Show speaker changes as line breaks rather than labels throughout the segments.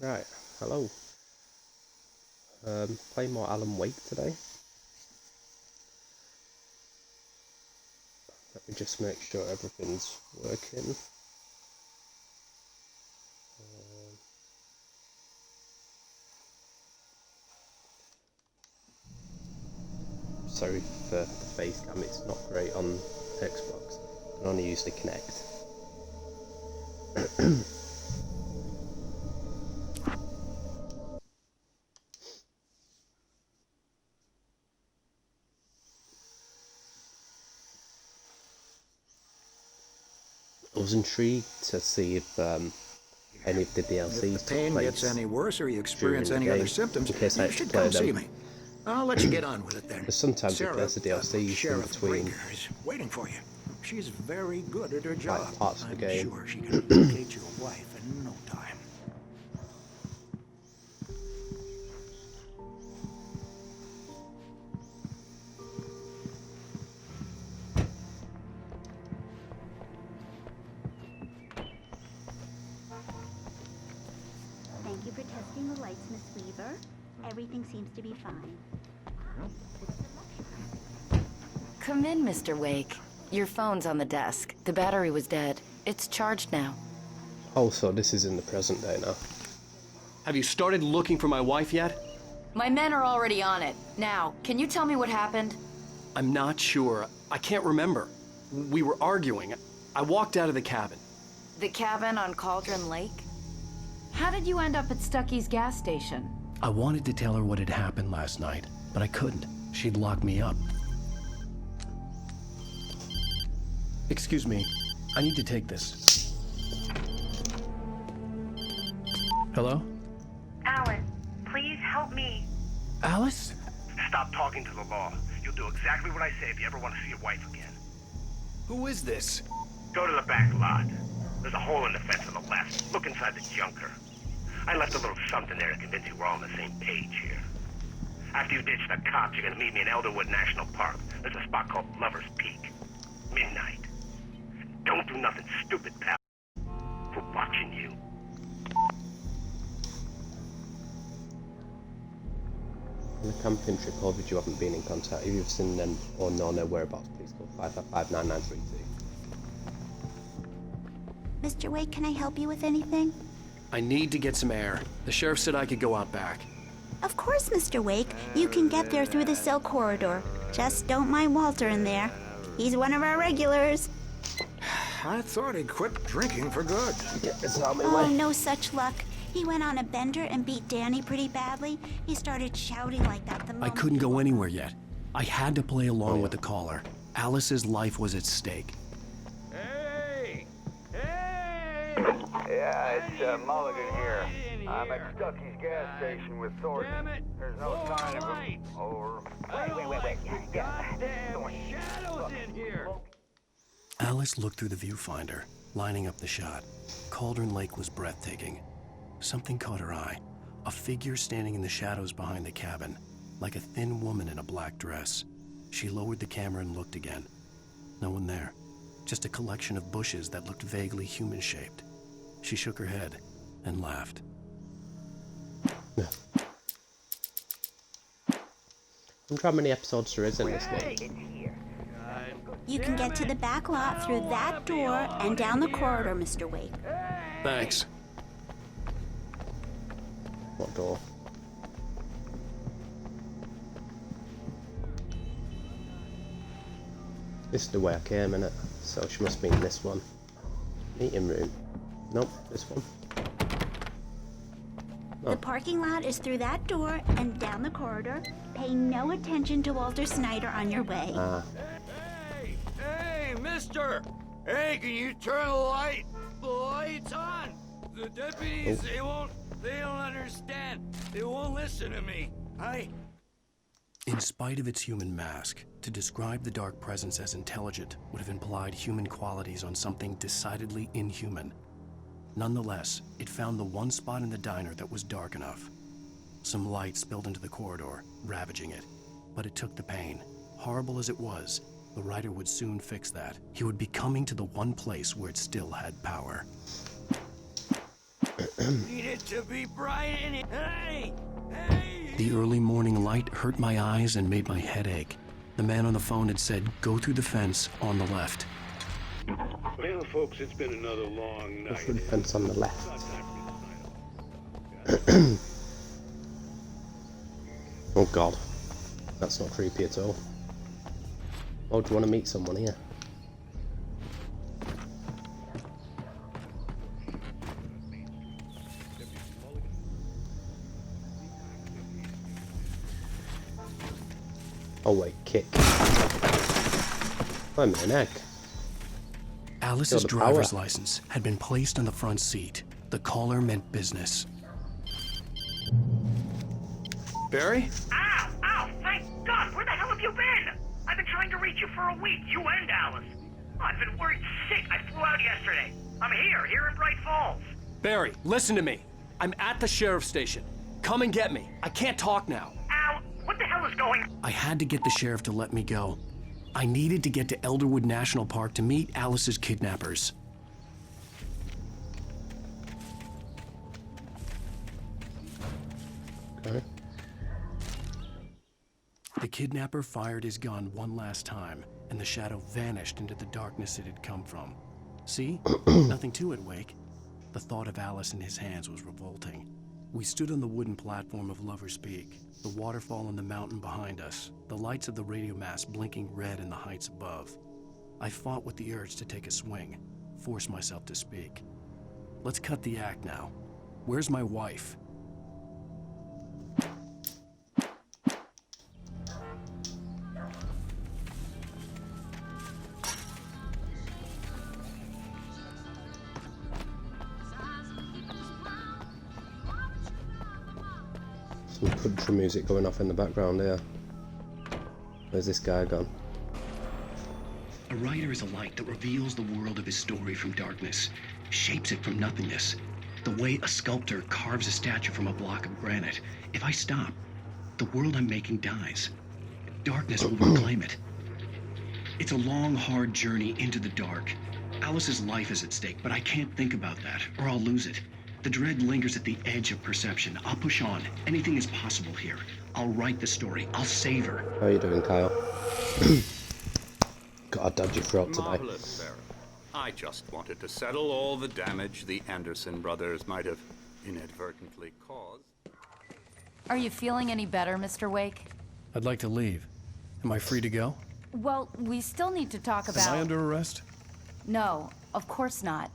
Right, hello. Playing more Alan Wake today. Let me just make sure everything's working. Sorry for the face cam, it's not great on Xbox. I can only use the Kinect. I was intrigued to see if any of the DLCs
If the pain gets any worse or you experience any other symptoms,
in case I
you
had to
should
play
come
them.
see me. I'll let you get on with it then.
Because sometimes
Sarah,
if there's the DLCs in
Sheriff
between
Breaker is waiting for you. She's very good at her job.
parts of the
I'm
game.
sure she can locate your wife in no time.
Thank you for testing the lights, Miss Weaver. Everything seems to be fine.
Come in, Mr. Wake. Your phone's on the desk. The battery was dead. It's charged now.
Also, this is in the present day now.
Have you started looking for my wife yet?
My men are already on it. Now, can you tell me what happened?
I'm not sure. I can't remember. We were arguing. I walked out of the cabin.
The cabin on Cauldron Lake?
How did you end up at Stucky's gas station?
I wanted to tell her what had happened last night, but I couldn't. She'd lock me up. Excuse me. I need to take this. Hello?
Alan, please help me.
Alice?
Stop talking to the law. You'll do exactly what I say if you ever want to see your wife again.
Who is this?
Go to the back lot. There's a hole in the fence on the left. Look inside the junker. I left a little something there to convince you we're all on the same page here. After you ditch the cops, you're gonna meet me in Elderwood National Park. There's a spot called Lover's Peak. Midnight. Don't do nothing stupid, pal. We're watching you.
On the camping trip over you haven't been in contact. If you've seen them or know their whereabouts, please call 555-9932.
Mr. Wake, can I help you with anything?
I need to get some air. The sheriff said I could go out back.
Of course, Mr. Wake. You can get there through the cell corridor. Just don't mind Walter in there. He's one of our regulars.
I thought he'd quit drinking for good.
Oh, no such luck. He went on a bender and beat Danny pretty badly. He started shouting like that the
I
moment
couldn't
he
go
woke
anywhere
up.
yet. I had to play along with the caller. Alice's life was at stake.
Hey! Hey!
Yeah, it's Mulligan here. I'm at Stucky's gas station with Thornton.
Damn it!
There's no sign of him. Over. Wait.
Goddamn shadows in here!
Alice looked through the viewfinder, lining up the shot. Cauldron Lake was breathtaking. Something caught her eye. A figure standing in the shadows behind the cabin, like a thin woman in a black dress. She lowered the camera and looked again. No one there. Just a collection of bushes that looked vaguely human-shaped. She shook her head and laughed.
I wonder how many episodes there is in this game.
You can get to the back lot through that door and down the corridor, Mr. Wake.
Thanks.
What door? This is the way I came, innit? So she must be in this one. Meeting room. Nope, this one.
The parking lot is through that door and down the corridor. Pay no attention to Walter Snyder on your way.
Hey, mister! Hey, can you turn the light? The light's on! The deputies, they don't understand. They won't listen to me.
In spite of its human mask, to describe the dark presence as intelligent would have implied human qualities on something decidedly inhuman. Nonetheless, it found the one spot in the diner that was dark enough. Some light spilled into the corridor, ravaging it. But it took the pain. Horrible as it was, the writer would soon fix that. He would be coming to the one place where it still had power.
Need it to be bright in it. Hey! Hey!
The early morning light hurt my eyes and made my head ache. The man on the phone had said, go through the fence on the left.
Well, folks, it's been another long night.
Go through the fence on the left. Oh god. That's not creepy at all. Oh, do you want to meet someone here? Oh wait, kick. I'm an egg.
Alice's driver's license had been placed on the front seat. The caller meant business.
Barry? Ow! Ow! Thank God! Where the hell have you been? I've been trying to reach you for a week, you and Alice. Oh, I've been worried sick. I flew out yesterday. I'm here in Bright Falls.
Barry, listen to me. I'm at the sheriff's station. Come and get me. I can't talk now.
Ow! What the hell is going on?
I had to get the sheriff to let me go. I needed to get to Elderwood National Park to meet Alice's kidnappers.
Okay.
The kidnapper fired his gun one last time, and the shadow vanished into the darkness it had come from. See? Nothing to it, Wake. The thought of Alice in his hands was revolting. We stood on the wooden platform of Lover's Peak, the waterfall on the mountain behind us, the lights of the radio mast blinking red in the heights above. I fought with the urge to take a swing, force myself to speak. Let's cut the act now. Where's my wife?
Some country music going off in the background here. Where's this guy gone?
A writer is a light that reveals the world of his story from darkness, shapes it from nothingness. The way a sculptor carves a statue from a block of granite. If I stop, the world I'm making dies. Darkness will reclaim it. It's a long, hard journey into the dark. Alice's life is at stake, but I can't think about that, or I'll lose it. The dread lingers at the edge of perception. I'll push on. Anything is possible here. I'll write the story. I'll save her.
How are you doing, Kyle? Got a dodgy throat today.
Marvelous, Sarah. I just wanted to settle all the damage the Anderson brothers might have inadvertently caused.
Are you feeling any better, Mr. Wake?
I'd like to leave. Am I free to go?
Well, we still need to talk about...
Am I under arrest?
No, of course not.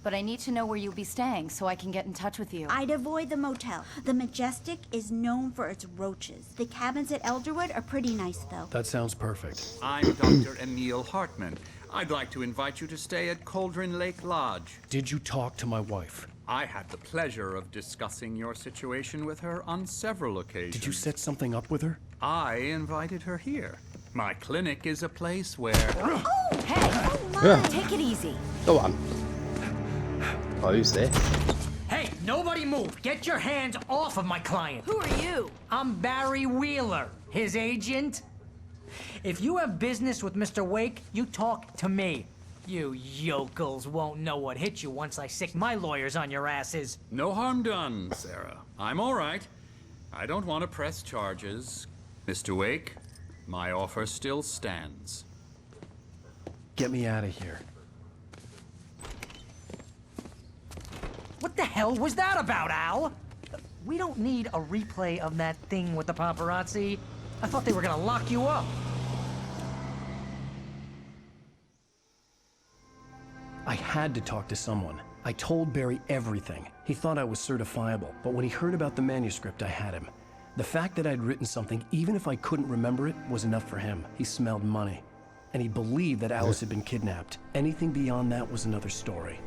But I need to know where you'll be staying so I can get in touch with you.
I'd avoid the motel. The Majestic is known for its roaches. The cabins at Elderwood are pretty nice, though.
That sounds perfect.
I'm Dr. Emil Hartman. I'd like to invite you to stay at Cauldron Lake Lodge.
Did you talk to my wife?
I had the pleasure of discussing your situation with her on several occasions.
Did you set something up with her?
I invited her here. My clinic is a place where...
Oh, hey! Oh, take it easy.
Go on. Oh, who's this?
Hey, nobody move. Get your hands off of my client.
Who are you?
I'm Barry Wheeler, his agent. If you have business with Mr. Wake, you talk to me. You yokels won't know what hit you once I sick my lawyers on your asses.
No harm done, Sarah. I'm all right. I don't want to press charges. Mr. Wake, my offer still stands.
Get me out of here.
What the hell was that about, Al? We don't need a replay of that thing with the paparazzi. I thought they were gonna lock you up.
I had to talk to someone. I told Barry everything. He thought I was certifiable, but when he heard about the manuscript, I had him. The fact that I'd written something, even if I couldn't remember it, was enough for him. He smelled money. And he believed that Alice had been kidnapped. Anything beyond that was another story.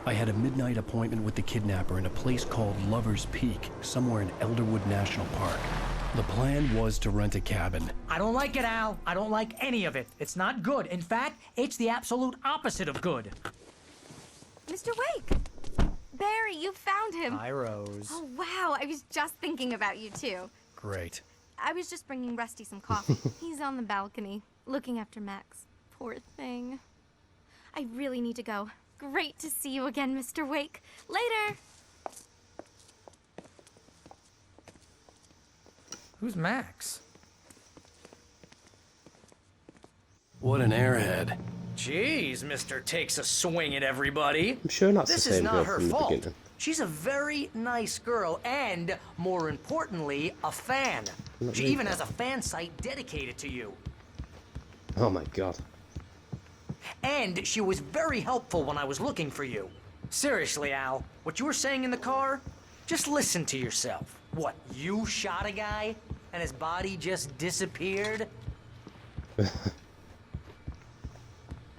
I had a midnight appointment with the kidnapper in a place called Lover's Peak, somewhere in Elderwood National Park. The plan was to rent a cabin.
I don't like it, Al. I don't like any of it. It's not good. In fact, it's the absolute opposite of good.
Mr. Wake! Barry, you found him.
Hi, Rose.
Oh, wow. I was just thinking about you, too.
Great.
I was just bringing Rusty some coffee. He's on the balcony, looking after Max. Poor thing. I really need to go. Great to see you again, Mr. Wake. Later!
Who's Max?
What an airhead.
Jeez, Mr. Takes a swing at everybody.
I'm sure that's
This
the
is
same
not
girl
her
from the
fault.
beginning.
She's a very nice girl and, more importantly, a fan.
Not
She
me.
even has a fan site dedicated to you.
Oh my god.
And she was very helpful when I was looking for you. Seriously, Al, what you were saying in the car? Just listen to yourself. What, you shot a guy and his body just disappeared? When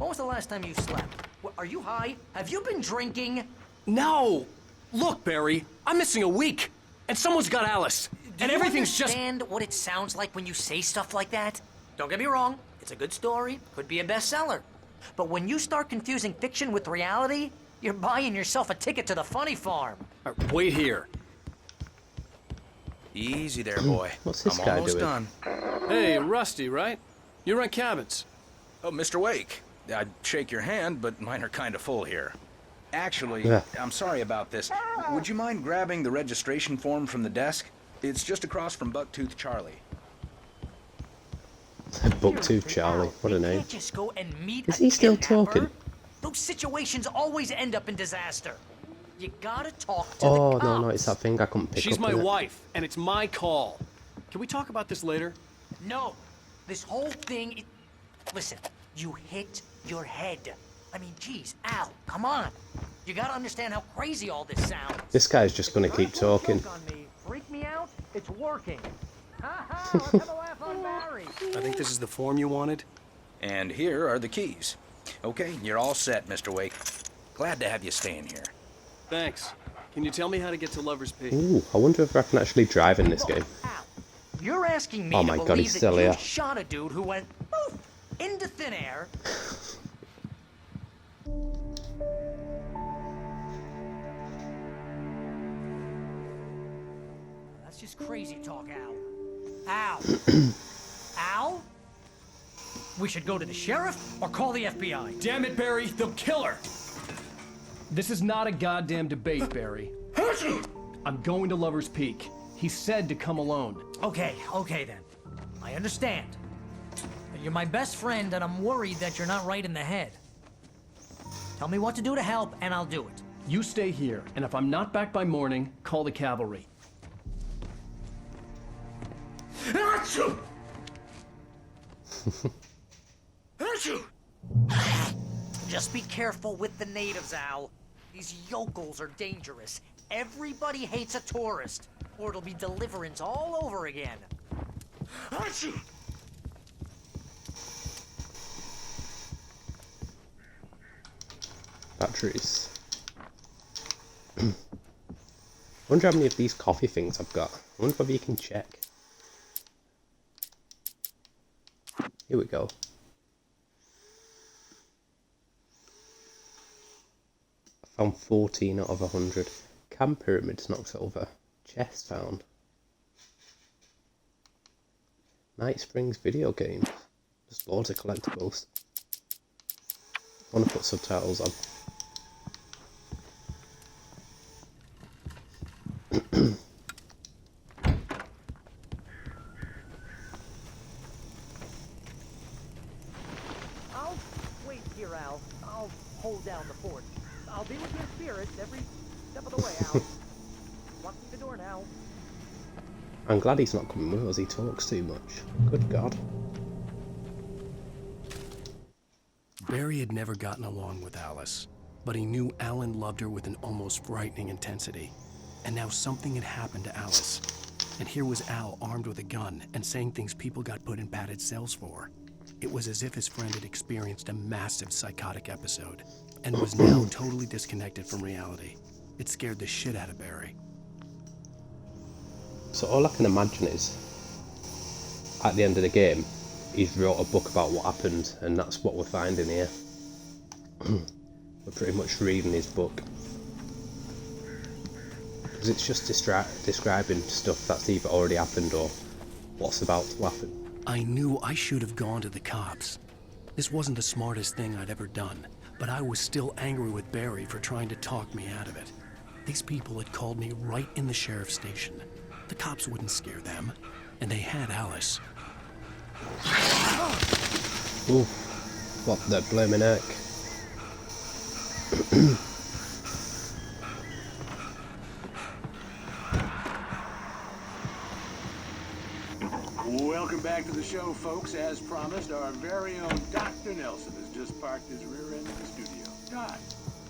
was the last time you slept? What, are you high? Have you been drinking?
No! Look, Barry, I'm missing a week, and someone's got Alice, and everything's just...
Do you understand what it sounds like when you say stuff like that? Don't get me wrong, it's a good story, could be a bestseller. But when you start confusing fiction with reality, you're buying yourself a ticket to the funny farm.
Wait here.
Easy there, boy.
What's this
I'm
guy
almost
doing?
done.
Hey, Rusty, right? You rent cabins.
Oh, Mr. Wake. I'd shake your hand, but mine are kind of full here. Actually,
Yeah.
I'm sorry about this. Would you mind grabbing the registration form from the desk? It's just across from Bucktooth Charlie.
Booktooth Charlie, what a
You
name.
can't just go and meet
Is
a
he still
kidnapper.
talking?
Those situations always end up in disaster. You gotta talk to
Oh,
the cops.
no, it's that thing I couldn't pick
She's
up.
my
innit?
wife, and it's my call. Can we talk about this later?
No, this whole thing. Listen, you hit your head. I mean, geez, Al, come on. You gotta understand how crazy all this sounds.
This guy's just gonna keep talking.
Joke on me. Freak me out? It's working. Ha ha! Let's have a laugh on Barry.
I think this is the form you wanted.
And here are the keys. Okay, you're all set, Mr. Wake. Glad to have you staying here.
Thanks. Can you tell me how to get to Lover's Peak?
Ooh, I wonder if I can actually drive in this game.
You're asking me
Oh
to
my God,
believe
he's
that
still
you
here.
shot a dude who went poof into thin air. That's just crazy talk, Al. Al. Al? We should go to the sheriff or call the FBI.
Damn it, Barry, they'll kill her! This is not a goddamn debate, Barry. I'm going to Lover's Peak. He said to come alone.
Okay then. I understand. But you're my best friend, and I'm worried that you're not right in the head. Tell me what to do to help, and I'll do it.
You stay here, and if I'm not back by morning, call the cavalry.
Just be careful with the natives, Al. These yokels are dangerous. Everybody hates a tourist, or it'll be deliverance all over again.
Batteries. Wonder how many of these coffee things I've got. I wonder whether you can check. Here we go. I found 14 out of 100. Cam pyramids knocked over. Chest found. Night Springs video games. Just loads of collectibles. I want to put subtitles on.
I'll wait here, Al. I'll hold down the fort. I'll be with your spirits every step of the way, Al. Locking the door now.
I'm glad he's not coming with us, he talks too much. Good God.
Barry had never gotten along with Alice, but he knew Alan loved her with an almost frightening intensity. And now something had happened to Alice. And here was Al armed with a gun and saying things people got put in padded cells for. It was as if his friend had experienced a massive psychotic episode and was now totally disconnected from reality. It scared the shit out of Barry.
So all I can imagine is, at the end of the game, he's wrote a book about what happened, and that's what we're finding here. We're pretty much reading his book. Because it's just describing stuff that's either already happened or what's about to happen.
I knew I should have gone to the cops. This wasn't the smartest thing I'd ever done, but I was still angry with Barry for trying to talk me out of it. These people had called me right in the sheriff's station. The cops wouldn't scare them. And they had Alice.
Ooh, what the blaming heck.
Welcome back to the show, folks. As promised, our very own Dr. Nelson has just parked his rear end in the studio. Doc,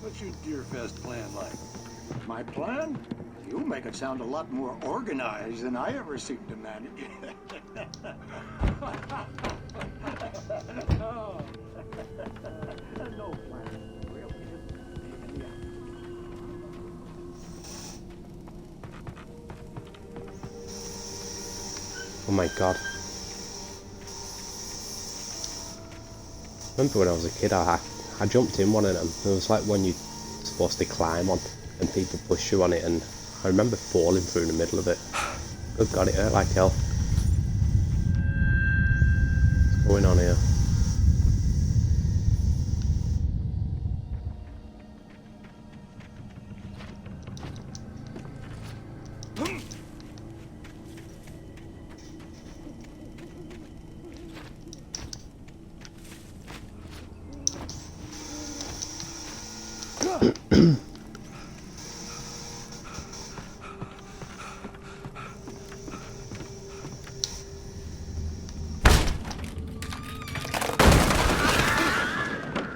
what's your Deerfest plan like? My plan? You make it sound a lot more organized than I ever seem to manage. No plan. Really, just
Oh my god. I remember when I was a kid, I jumped in one of them. It was like when you're supposed to climb on and people push you on it, and I remember falling through the middle of it. Good god, it hurt like hell. What's going on here?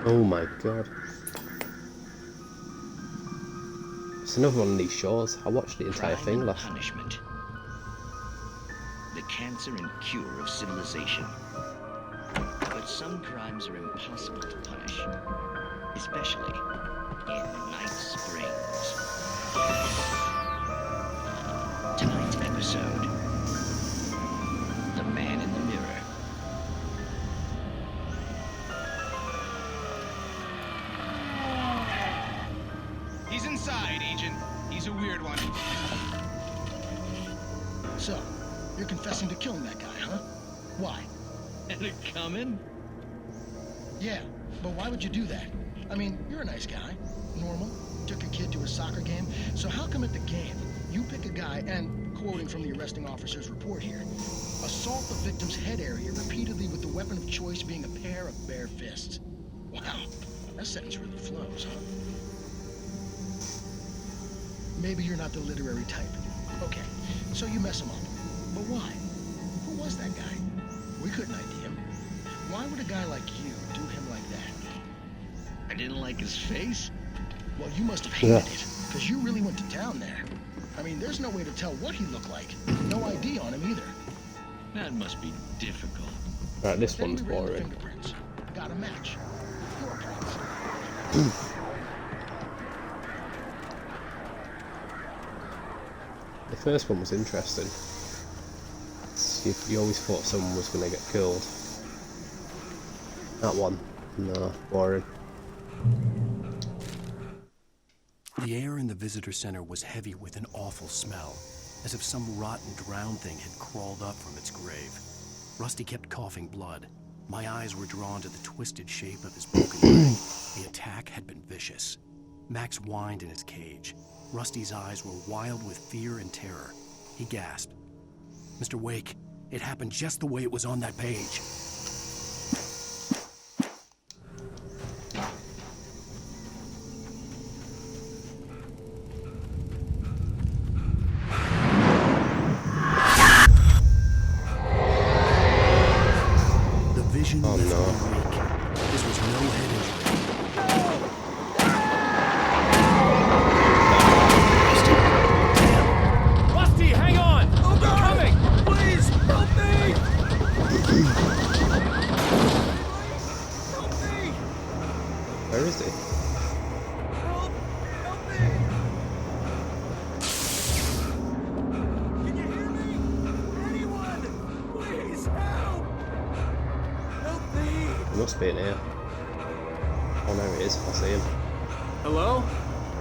Oh my god. It's another one of these shows. I watched the entire thing last night.
Punishment. The cancer and cure of civilization. But some crimes are impossible to punish, especially in Night Springs. Tonight's episode: The Man in the Mirror.
He's inside, Agent. He's a weird one.
So, you're confessing to killing that guy, huh? Why?
And it coming?
Yeah, but why would you do that? I mean, you're a nice guy. Normal. Took your kid to a soccer game. So how come at the game, you pick a guy and, quoting from the arresting officer's report here, assault the victim's head area repeatedly with the weapon of choice being a pair of bare fists? Wow, that sentence really flows, huh? Maybe you're not the literary type. Okay, so you mess him up. But why? Who was that guy? We couldn't ID him. Why would a guy like you do him like that?
I didn't like his face.
Well, you must have hated it, because you really went to town there. I mean, there's no way to tell what he looked like. No ID on him either.
That must be difficult.
Right, this
Then
one's
we ran the
boring.
fingerprints. Got a match. Your prints.
The first one was interesting. You always thought someone was going to get killed. That one, no, boring.
The air in the visitor center was heavy with an awful smell, as if some rotten drowned thing had crawled up from its grave. Rusty kept coughing blood. My eyes were drawn to the twisted shape of his broken leg. The attack had been vicious. Max whined in his cage. Rusty's eyes were wild with fear and terror. He gasped. Mr. Wake, it happened just the way it was on that page. The vision left me weak. This was no head injury.
Rusty, hang on! Oh, God. Coming! Please, help me! Help me!
Where is he?
Help! Help me! Can you hear me? Anyone! Please, help! Help me!
He must be in here. Oh, there he is. I see him.
Hello?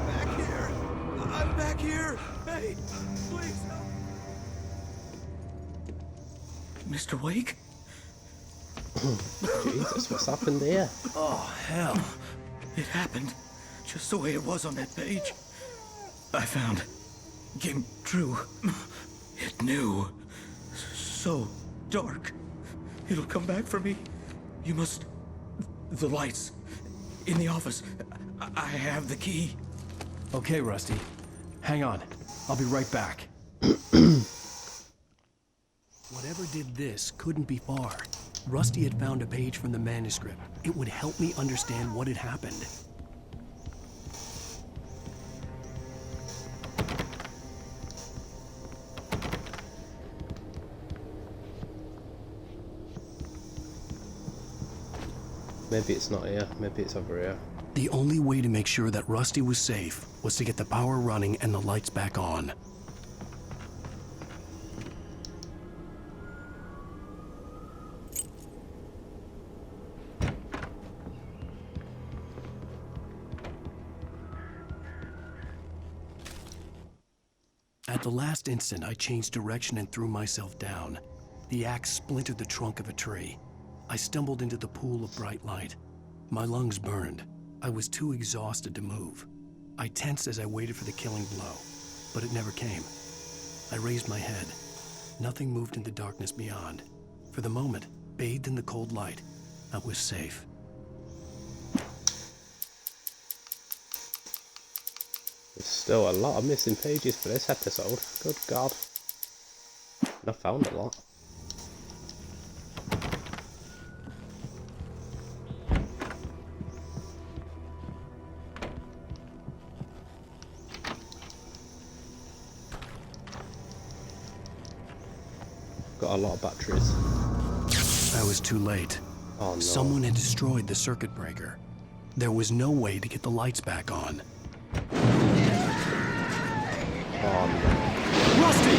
Back here. I'm back here. Hey, please help. Mr. Wake?
Jesus, what's happened here?
Oh, hell. It happened just the way it was on that page. I found. Came true. It knew.
so dark. It'll come back for me. You must... The lights. In the office. I have the key.
Okay, Rusty. Hang on. I'll be right back. Whatever did this couldn't be far. Rusty had found a page from the manuscript. It would help me understand what had happened.
Maybe it's not here. Maybe it's over here.
The only way to make sure that Rusty was safe was to get the power running and the lights back on. At the last instant, I changed direction and threw myself down. The axe splintered the trunk of a tree. I stumbled into the pool of bright light. My lungs burned. I was too exhausted to move. I tensed as I waited for the killing blow, but it never came. I raised my head. Nothing moved in the darkness beyond. For the moment, bathed in the cold light, I was safe.
There's still a lot of missing pages for this episode. Good God. And I found a lot. Got a lot of batteries.
I was too late.
Oh no.
Someone had destroyed the circuit breaker. There was no way to get the lights back on.
Oh no.
Rusty!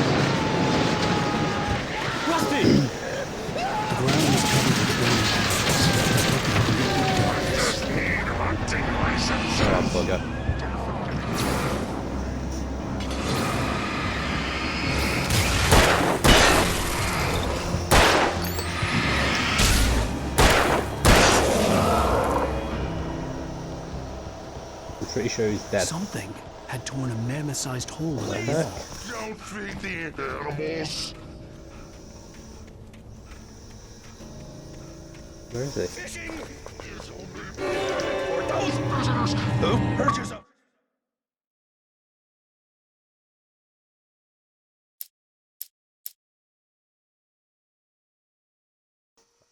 Rusty! The ground was covered with burning ashes.
Oh, bugger. I'm pretty sure he's dead.
Something had torn a mammoth-sized hole in the wall.
Don't feed the animals.
Where is he?
Fishing is only for those prisoners who purchase a...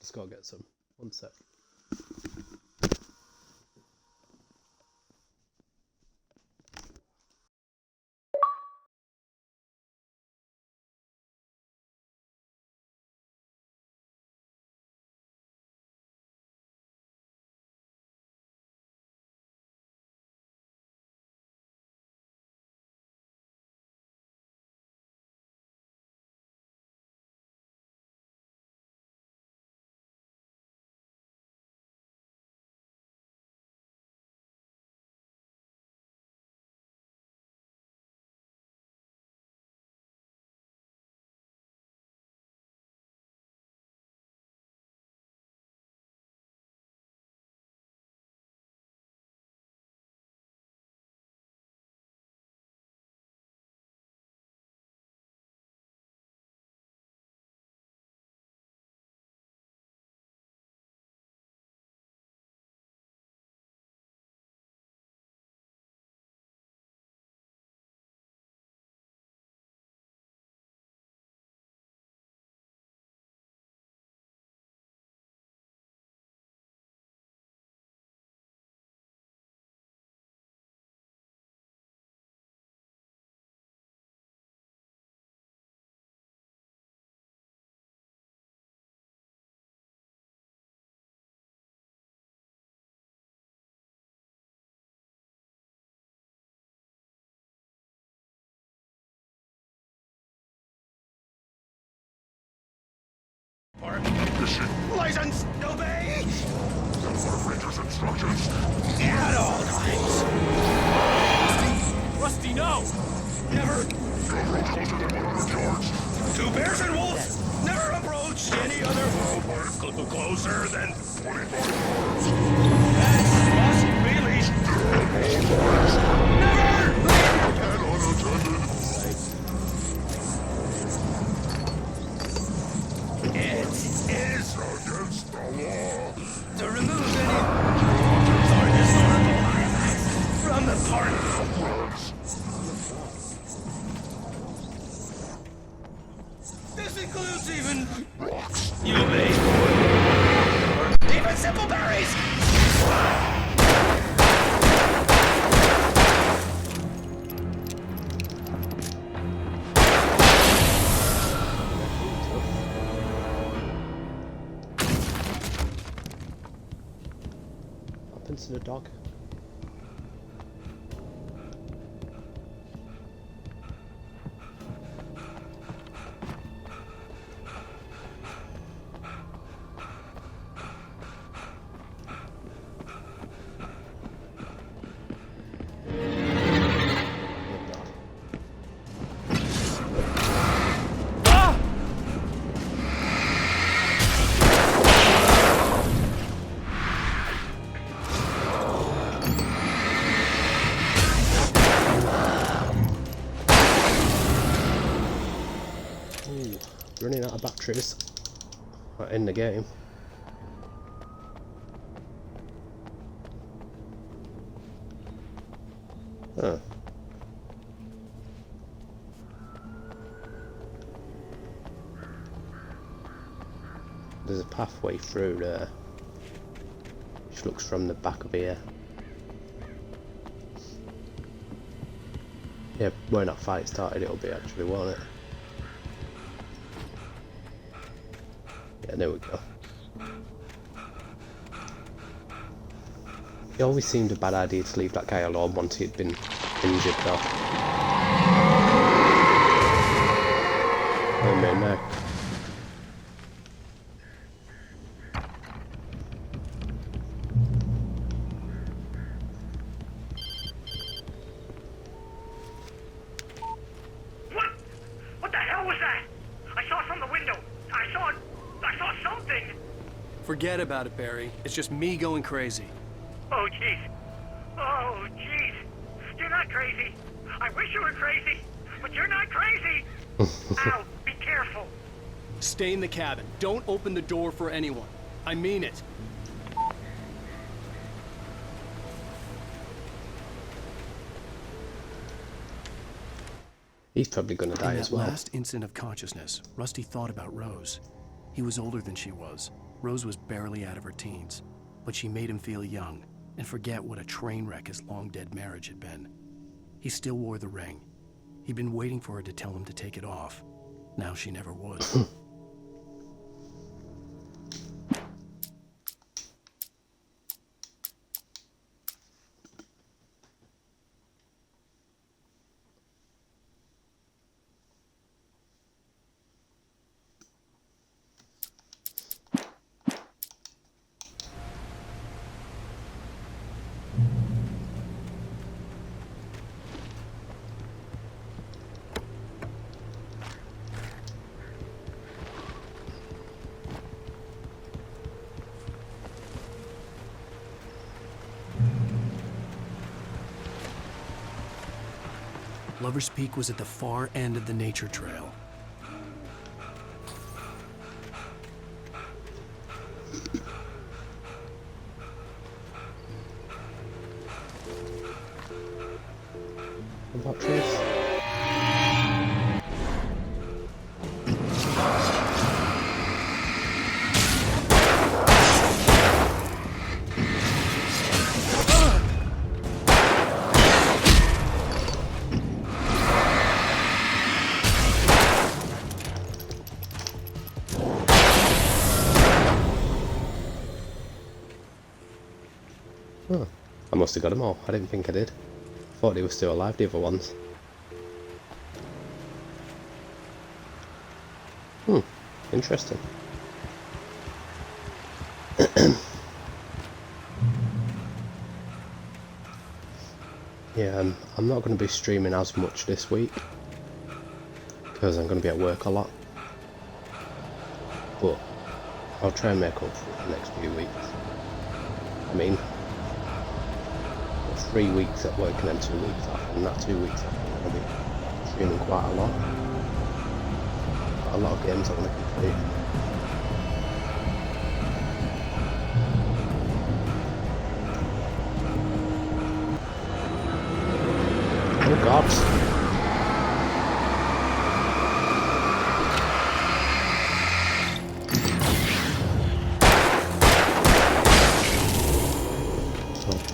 Just gotta get some. One sec.
License! Obey! Rangers instructions! At all times!
Rusty, no! Never!
Don't approach closer than 100 yards!
Two bears and wolves! Never approach any other... Closer than
25 yards!
That must be least... Never!
And unattended!
includes even yummy or even simple berries.
What happens to the dog? Running out of batteries in the game. Huh. There's a pathway through there which looks from the back of here. Yeah, when that fight started it'll be actually, won't it? Yeah, there we go. It always seemed a bad idea to leave that guy alone once he'd been injured though. Oh man, no.
What the hell was that? I saw it from the window. I saw something.
Forget about it, Barry. It's just me going crazy.
Oh, jeez. Oh, jeez. You're not crazy. I wish you were crazy, but you're not crazy. Ow, be careful.
Stay in the cabin. Don't open the door for anyone. I mean it.
He's probably gonna die as well.
In that last instant of consciousness, Rusty thought about Rose. He was older than she was. Rose was barely out of her teens, but she made him feel young and forget what a train wreck his long-dead marriage had been. He still wore the ring. He'd been waiting for her to tell him to take it off. Now she never would. Lover's Peak was at the far end of the nature trail.
What about trees? Huh. I must have got them all. I didn't think I did. I thought they were still alive, the other ones. Interesting. Yeah, I'm not going to be streaming as much this week because I'm going to be at work a lot. But I'll try and make up for it the next few weeks. I mean, 3 weeks at work and then 2 weeks off, and that 2 weeks off I'm going to be streaming quite a lot. A lot of games I want to complete. Oh god.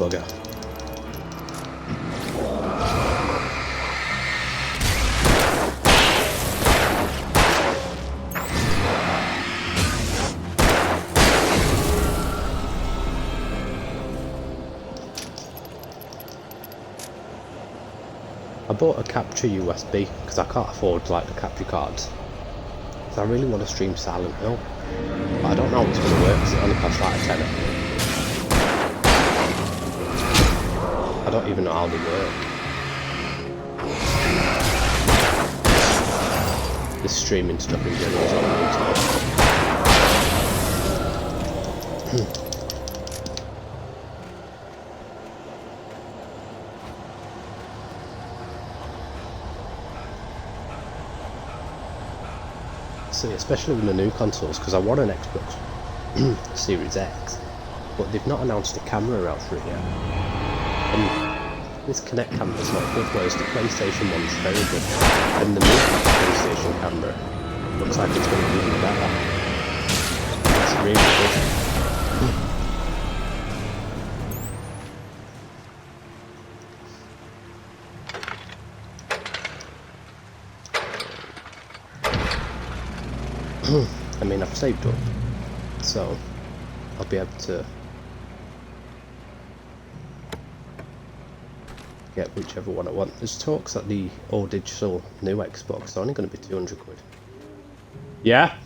bugger. I bought a capture USB because I can't afford like the capture cards. So I really want to stream Silent Hill, but I don't know how it's going to work because it only costs like a tenner. I don't even know how they work. This streaming stuff in general is all new to me. See, especially with the new consoles, because I want an Xbox Series X, but they've not announced a camera out for it yet. And this Kinect camera is not good, whereas the PlayStation one's very good. And the new PlayStation camera looks like it's going to be even better. It's really good. I mean, I've saved up, so I'll be able to get whichever one I want. There's talks that the all digital new Xbox is only going to be 200 quid. Yeah?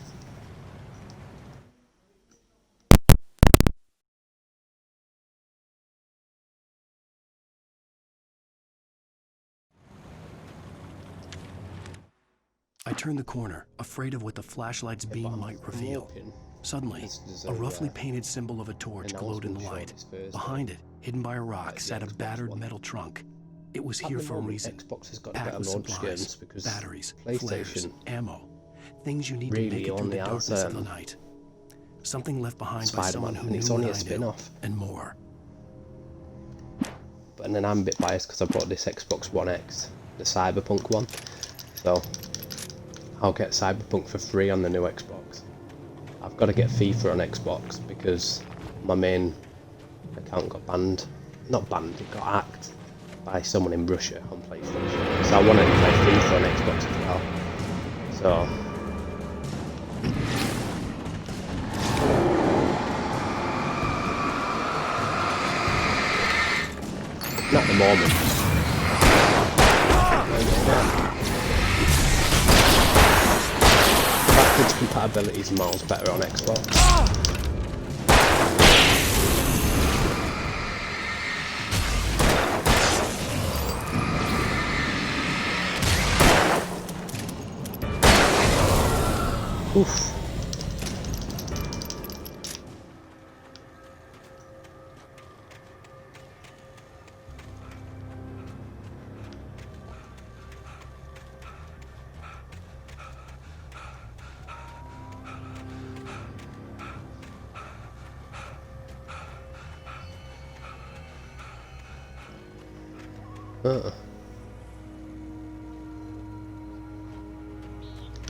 I turned the corner, afraid of what the flashlight's beam might reveal. Suddenly, a roughly painted symbol of a torch glowed in the light. Behind it, hidden by a rock, sat a battered metal trunk. It was here for a reason. Packed with supplies, batteries, flares, ammo. Things you need to make it through the darkness of the night. Something left behind by someone who knew what I knew, and more.
But then I'm a bit biased because I bought this Xbox One X, the Cyberpunk one. So I'll get Cyberpunk for free on the new Xbox. I've got to get FIFA on Xbox because my main account got banned. Not banned, it got hacked by someone in Russia on PlayStation. So I wanted to play FIFA on Xbox as well. So not at the moment. Backwards compatibility is miles better on Xbox. Oof.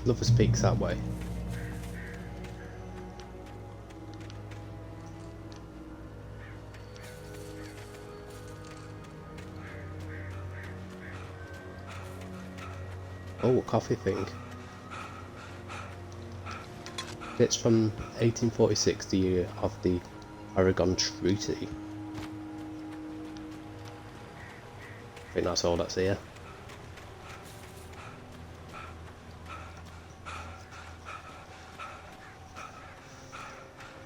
Lovers Peak's that way. Oh, a coffee thing. It's from 1846, the year of the Aragon Treaty. I think that's all that's here.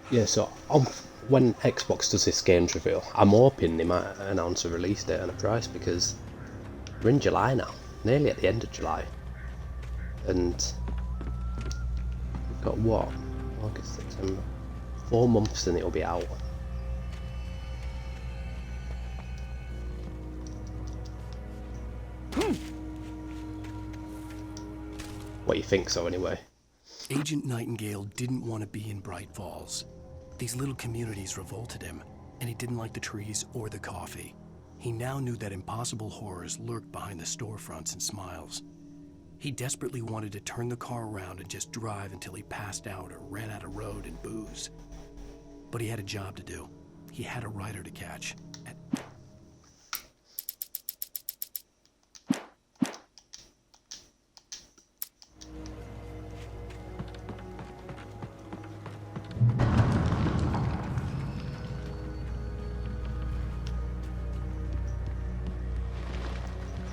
Yeah, so when Xbox does this games reveal, I'm hoping they might announce a release date and a price because we're in July now, nearly at the end of July. And we've got what? August, September. 4 months and it'll be out. What do you think so anyway?
Agent Nightingale didn't want to be in Bright Falls. These little communities revolted him, and he didn't like the trees or the coffee. He now knew that impossible horrors lurked behind the storefronts and smiles. He desperately wanted to turn the car around and just drive until he passed out or ran out of road and booze. But he had a job to do. He had a rider to catch.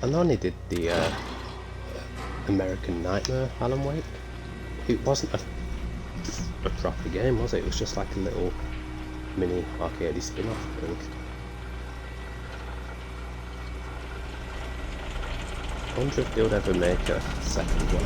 I know he did the American Nightmare, Alan Wake. It wasn't a proper game, was it? It was just like a little mini arcadey spin-off, I think. I wonder if they would ever make a second one.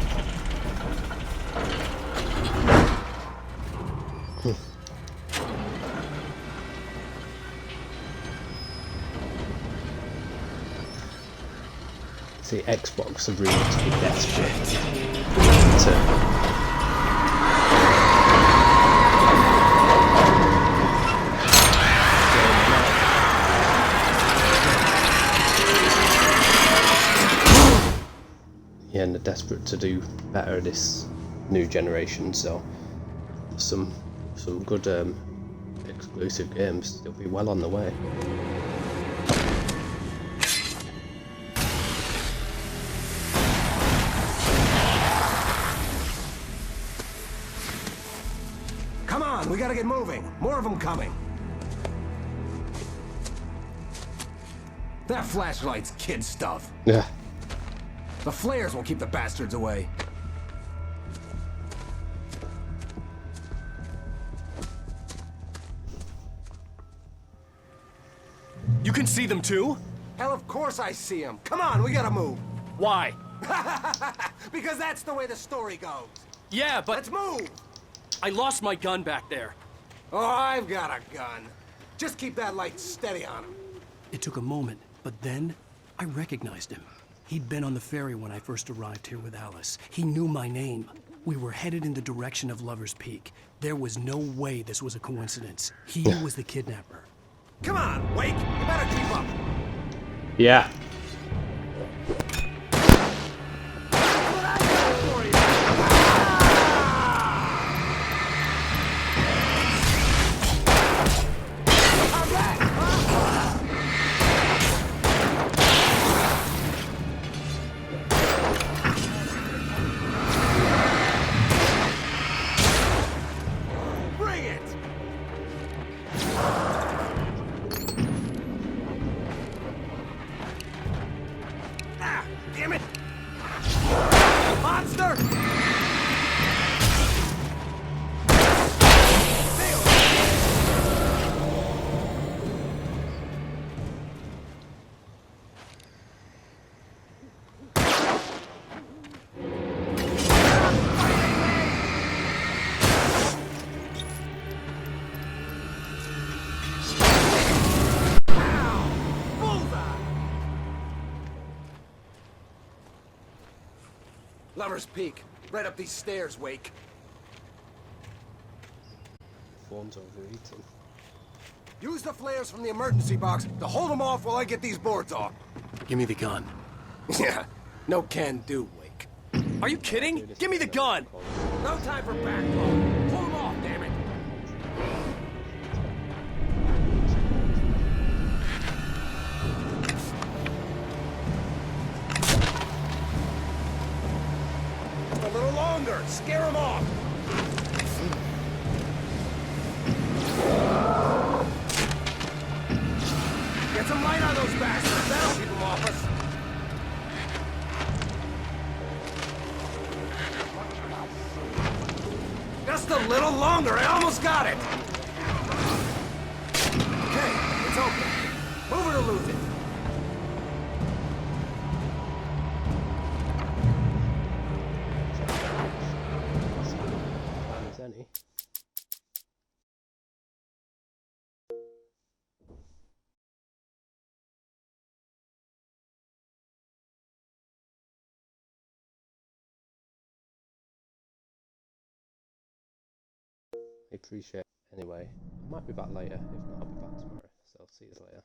See, Xbox have really to be desperate to yeah, and they're desperate to do better this new generation, so some good exclusive games, they'll be well on the way.
Come on, we gotta get moving. More of them coming. That flashlight's kid stuff.
Yeah.
The flares will keep the bastards away.
You can see them too?
Hell, of course I see them. Come on, we gotta move.
Why?
Because that's the way the story goes.
Yeah, but...
Let's move!
I lost my gun back there.
Oh, I've got a gun. Just keep that light steady on him.
It took a moment, but then I recognized him. He'd been on the ferry when I first arrived here with Alice. He knew my name. We were headed in the direction of Lover's Peak. There was no way this was a coincidence. He was the kidnapper.
Come on, Wake! You better keep up!
Yeah.
Damn it! Monster! Lover's Peak. Right up these stairs, Wake.
Phone's overeating.
Use the flares from the emergency box to hold them off while I get these boards off.
Give me the gun.
Yeah, no can do, Wake.
Are you kidding? Give me the gun!
No time for backtalk. Pull them off, damn it! A little longer. Scare them off. Get some light on those bastards. That'll keep them off us. Just a little longer. I almost got it. Okay, it's open. Move it or lose it.
Any. I appreciate it anyway. I might be back later, if not I'll be back tomorrow, so see you later.